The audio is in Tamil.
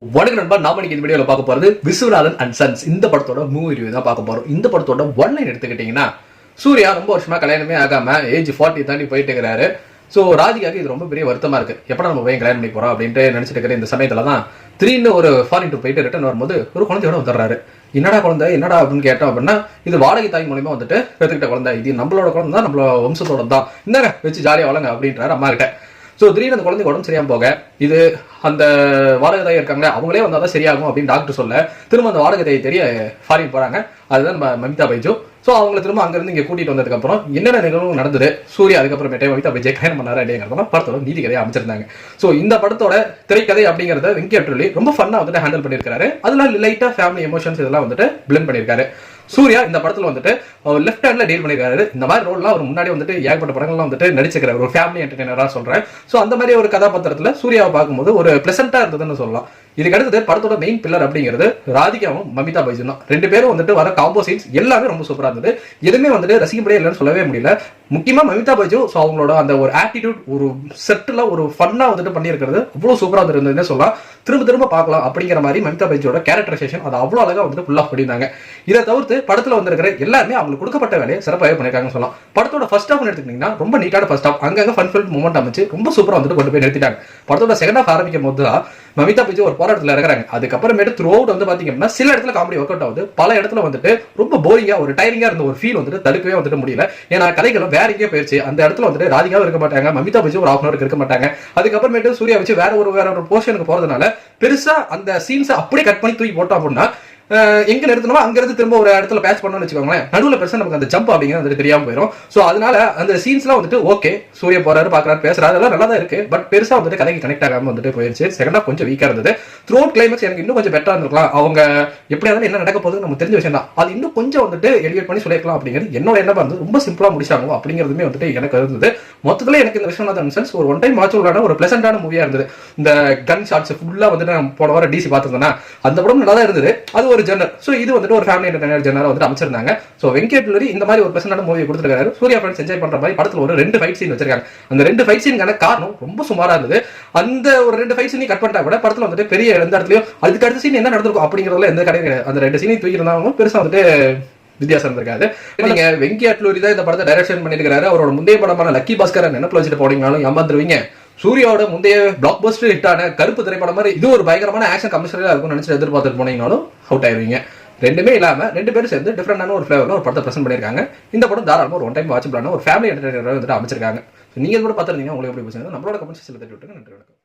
வணக்கம் நண்பா, நாம இன்னைக்கு இந்த வீடியோல பார்க்க போறது விஸ்வநாதன் அண்ட் சன்ஸ் இந்த படத்தோட மூவி ரிவ்யூ தான் பார்க்க போறோம். இந்த படத்தோட ஒன்லைன் எடுத்துக்கிட்டீங்கன்னா, சூர்யா ரொம்ப வருஷமா கல்யாணமே ஆகாம ஏஜ் 40 தாண்டி போயிட்டு இருக்கிறாரு. ஸோ ராதிகாக்கு இது ரொம்ப பெரிய வருத்தமா இருக்கு. எப்படா நம்ம போய் கல்யாணம் பண்ணி போறோம் அப்படின்ட்டு நினைச்சிட்டு இருக்கிற இந்த சமயத்துல தான் திடீர்னு ஒரு ஃபாரின் டூர் போயிட்டு ரிட்டர்ன் வரும்போது ஒரு குழந்தையோட வந்துடுறாரு. என்னடா குழந்தை என்னடா அப்படின்னு கேட்டோம் அப்படின்னா, இது வாடகை தாய் மூலமா வந்துட்டு பெற்றுக்கிட்ட குழந்தை, இது நம்மளோட குழந்தை தான், நம்மளோட வம்சத்தோட தான், இந்தாங்க வச்சு ஜாலியா வளங்க அப்படின்றாரு அம்மா கிட்ட. ஸோ திடீர்னு அந்த குழந்தைக்கு உடம்பு சரியாம போக, இது அந்த வாடகை தாய் இருக்காங்க அவங்களே வந்தால் தான் சரியாகும் அப்படின்னு டாக்டர் சொல்ல, திரும்ப அந்த வாடகை தாய் தெரிய ஃபாரின் போறாங்க. அதுதான் நம்ம மமிதா பைஜு. ஸோ அவங்களை திரும்ப அங்கிருந்து இங்கே கூட்டிட்டு வந்ததுக்கு அப்புறம் என்னென்ன நிகழ்வு நடந்தது, சூர்யா அதுக்கப்புறமேட்டே மமிதா பைஜை கல்யாணம் பண்ணாரு அப்படிங்கிறத படத்தோட நீதி கதையை அமைச்சிருந்தாங்க. ஸோ இந்த படத்தோட திரைக்கதை அப்படிங்கிறத வெங்கட் பிரபு ரொம்ப ஃபன்னா வந்துட்டு ஹேண்டில் பண்ணியிருக்காரு. அதெல்லாம் லைட்டா ஃபேமிலி எமோஷன்ஸ் இதெல்லாம் வந்துட்டு பிளெண்ட் பண்ணியிருக்காரு. சூர்யா இந்த படத்துல வந்துட்டு லெஃப்ட் ஹேண்ட்ல டீல் பண்ணிருக்காரு. இந்த மாதிரி ரோல்லாம் அவர் முன்னாடி வந்துட்டு ஏகப்பட்ட படங்கள்லாம் வந்துட்டு நடிச்சிருக்காரு, ஒரு ஃபேமிலி என்டர்டைனரா சொல்றேன். ஸோ அந்த மாதிரி ஒரு கதாபாத்திரத்துல சூர்யாவை பார்க்கும்போது ஒரு பிளசண்டா இருந்ததுன்னு சொல்லலாம். இதுக்கு அடுத்தது படத்தோட மெயின் பில்லர் அப்படிங்கிறது ராதிகாவும் மமிதா பைஜும் தான். ரெண்டு பேரும் வந்துட்டு வர காம்போ சீன்ஸ் எல்லாமே ரொம்ப சூப்பரா இருந்தது. எதுவுமே வந்துட்டு ரசிக்கும்படியே இல்லைன்னு சொல்லவே முடியல. முக்கியமா மமிதா பைஜு ஸோ அவங்களோட அந்த ஒரு ஆட்டிடியூட், ஒரு செட்டில் ஒரு ஃபன்னா வந்துட்டு பண்ணியிருக்கிறது அவ்வளவு சூப்பரா இருந்ததுன்னு சொல்லலாம். திரும்ப திரும்ப பார்க்கலாம் அப்படிங்கிற மாதிரி மமிதா பைஜோட கேரக்டரைசேஷன் அது அவ்வளவு அழகா வந்துட்டு ஃபுல்லா பண்ணியிருந்தாங்க. இதை தவிர்த்து படத்துல வந்திருக்கிற எல்லாருமே அவங்களுக்கு கொடுக்கப்பட்ட வேலையை சிறப்பாகவே பண்ணிருக்காங்கன்னு சொல்லலாம். படத்தோட ஃபர்ஸ்ட் ஹாஃப் எடுத்துக்கிட்டீங்கன்னா ரொம்ப நீட்டான ஃபர்ஸ்ட் ஹாஃப், அங்கங்க ஃபன் ஃபில்ட் மூமெண்ட் அமைச்சு ரொம்ப சூப்பரா வந்துட்டு கொண்டு போய் நிறுத்திட்டாங்க. படத்தோட செகண்ட் ஹாஃப் ஆரம்பிக்கும் போது தான் மமிதா பைஜு ஒரு போராட்டத்தில் இருக்கிறாங்க. அதுக்கப்புறமேட்டு த்ரூ அவுட் வந்து பாத்தீங்கன்னா சில இடத்துல காமெடி ஒர்க் அவுட் ஆகுது, பல இடத்துல வந்துட்டு ரொம்ப போரிங்கா ஒரு டைரிங்கா இருந்த ஒரு ஃபீல் வந்துட்டு தடுக்கவே வந்துட்டு முடியல. ஏன்னா கதைகளும் வேற எங்கேயோ போயிருச்சு. அந்த இடத்துல வந்துட்டு ராதிகாவும் இருக்க மாட்டாங்க, மமிதா பைஜு ஒரு 1/2 இருக்க மாட்டாங்க. அதுக்கப்புறமேட்டு சூர்யா வச்சு வேற ஒரு போர்ஷனுக்கு போறதுனால பெருசா அந்த சீன்ஸ் அப்படியே கட் பண்ணி தூக்கி போட்டோம் அப்படின்னா எங்க நிறுத்தணுமோ அங்க இருந்து திரும்ப ஒரு இடத்துல பேட்ச் பண்ணணும்னு வச்சுக்கோங்களேன், நடுவில் பெருசா நமக்கு அந்த ஜம்ப் அப்படிங்கிறது வந்துட்டு தெரியாம போயிடும். ஸோ அதனால அந்த சீன்ஸ்லாம் வந்துட்டு ஓகே, சூர்யா போறாரு பாக்குறாரு பேசுறாரு அதெல்லாம் நல்லா தான் இருக்கு. பட் பெருசா வந்துட்டு கதைக்கு கனெக்ட் ஆகாம வந்துட்டு போயிருச்சு. செகண்ட் ஹாஃப் கொஞ்சம் வீக்கா இருந்தது. த்ரூ அவுட் கிளைமேக்ஸ் எனக்கு இன்னும் கொஞ்சம் பெட்டரா இருந்திருக்கலாம். அவங்க எப்படி இருந்தாலும் என்ன நடக்க போகுது நமக்கு தெரிஞ்ச விஷயம் தான், அது இன்னும் கொஞ்சம் வந்துட்டு எலிவேட் பண்ணி சொல்லிருக்கலாம் அப்படிங்கிறது என்னோட எண்ணமா இருந்து ரொம்ப சிம்பிளா முடிச்சாங்க அப்படிங்கிறதுமே வந்துட்டு எனக்கு இருந்தது. மொத்தத்துல எனக்கு இந்த விஸ்வநாதன் சென்ஸ் ஒரு ஒன் டைம் வாட்ச் உள்ளான ஒரு பிளசண்டான மூவியா இருந்தது. இந்த கன் ஷாட்ஸ் ஃபுல்லா வந்துட்டு நான் போன வாரம் டிசி பார்த்துருந்தேன்னா அந்த படம் நல்லா தான் இருந்தது. அது ஒரு ஜெனர். ஸோ இது வந்துட்டு ஒரு ஃபேமிலி என்டர்டைனர் ஜெனரா வந்துட்டு அமைச்சிருந்தாங்க. ஸோ வெங்கட் பிரபு இந்த மாதிரி ஒரு பிளசண்டான மூவி கொடுத்துருக்காரு. சூர்யா ஃப்ரெண்ட்ஸ் என்ஜாய் பண்ற மாதிரி படத்துல ஒரு 2 ஃபைட் சீன் வச்சிருக்காங்க. அந்த 2 ஃபைட் சீனுக்கான காரணம் ரொம்ப சுமாரா இருந்தது. அந்த ஒரு 2 ஃபைட் சீனையும் கட் பண்ணிட்டா கூட படத்துல வந்துட்டு பெரிய எந்த இடத்துலயும் அதுக்கு அடுத்த சீன் என்ன நடந்திருக்கும் அப்படிங்கிறதுல எந்த கிடையாது. அந்த 2 சீனையும் தூக்கி இருந்தாலும் பெருசா வந்துட்டு வித்தியாசம் இருக்காது. நீங்க வெங்கட் பிரபு தான் இந்த படத்தை டைரக்ஷன் பண்ணிருக்காரு. அவரோட முந்தைய படமான லக்கி பாஸ்கர் நினைப்புல வச்சுட்டு போனீங்கனாலும் ஏமாந்துருவீங்க. சூர்யாவோட முந்தைய பிளாக் பஸ்டர் ஹிட்டான கருப்பு திரைப்படம் மாதிரி இது ஒரு பயங்கரமான ஆக்ஷன் கமர்ஷியலா இருக்கும் நினைச்சு எதிர்பார்த்துட்டு போனீங்கனாலும் அவுட் ஆயிருவீங்க. ரெண்டுமே இல்லாம 2 பேரும் சேர்ந்து டிஃபரெண்டான ஒரு ஃபிளேவர்ல ஒரு படத்தை பிரசன்ட் பண்ணிருக்காங்க. இந்த படம் தாராளமா ஒரு ஒன் டைம் வாட்சபிளான ஒரு ஃபேமிலி என்டர்டைனர் வந்துட்டு அமைச்சிருக்காங்க. நீங்க கூட பார்த்துருந்தீங்க, உங்களுக்கு எப்படி பிடிச்சிருந்தது நம்மளோட கமெண்ட் செக்ஷன்ல தட்டி விட்டுருங்க. நன்றி.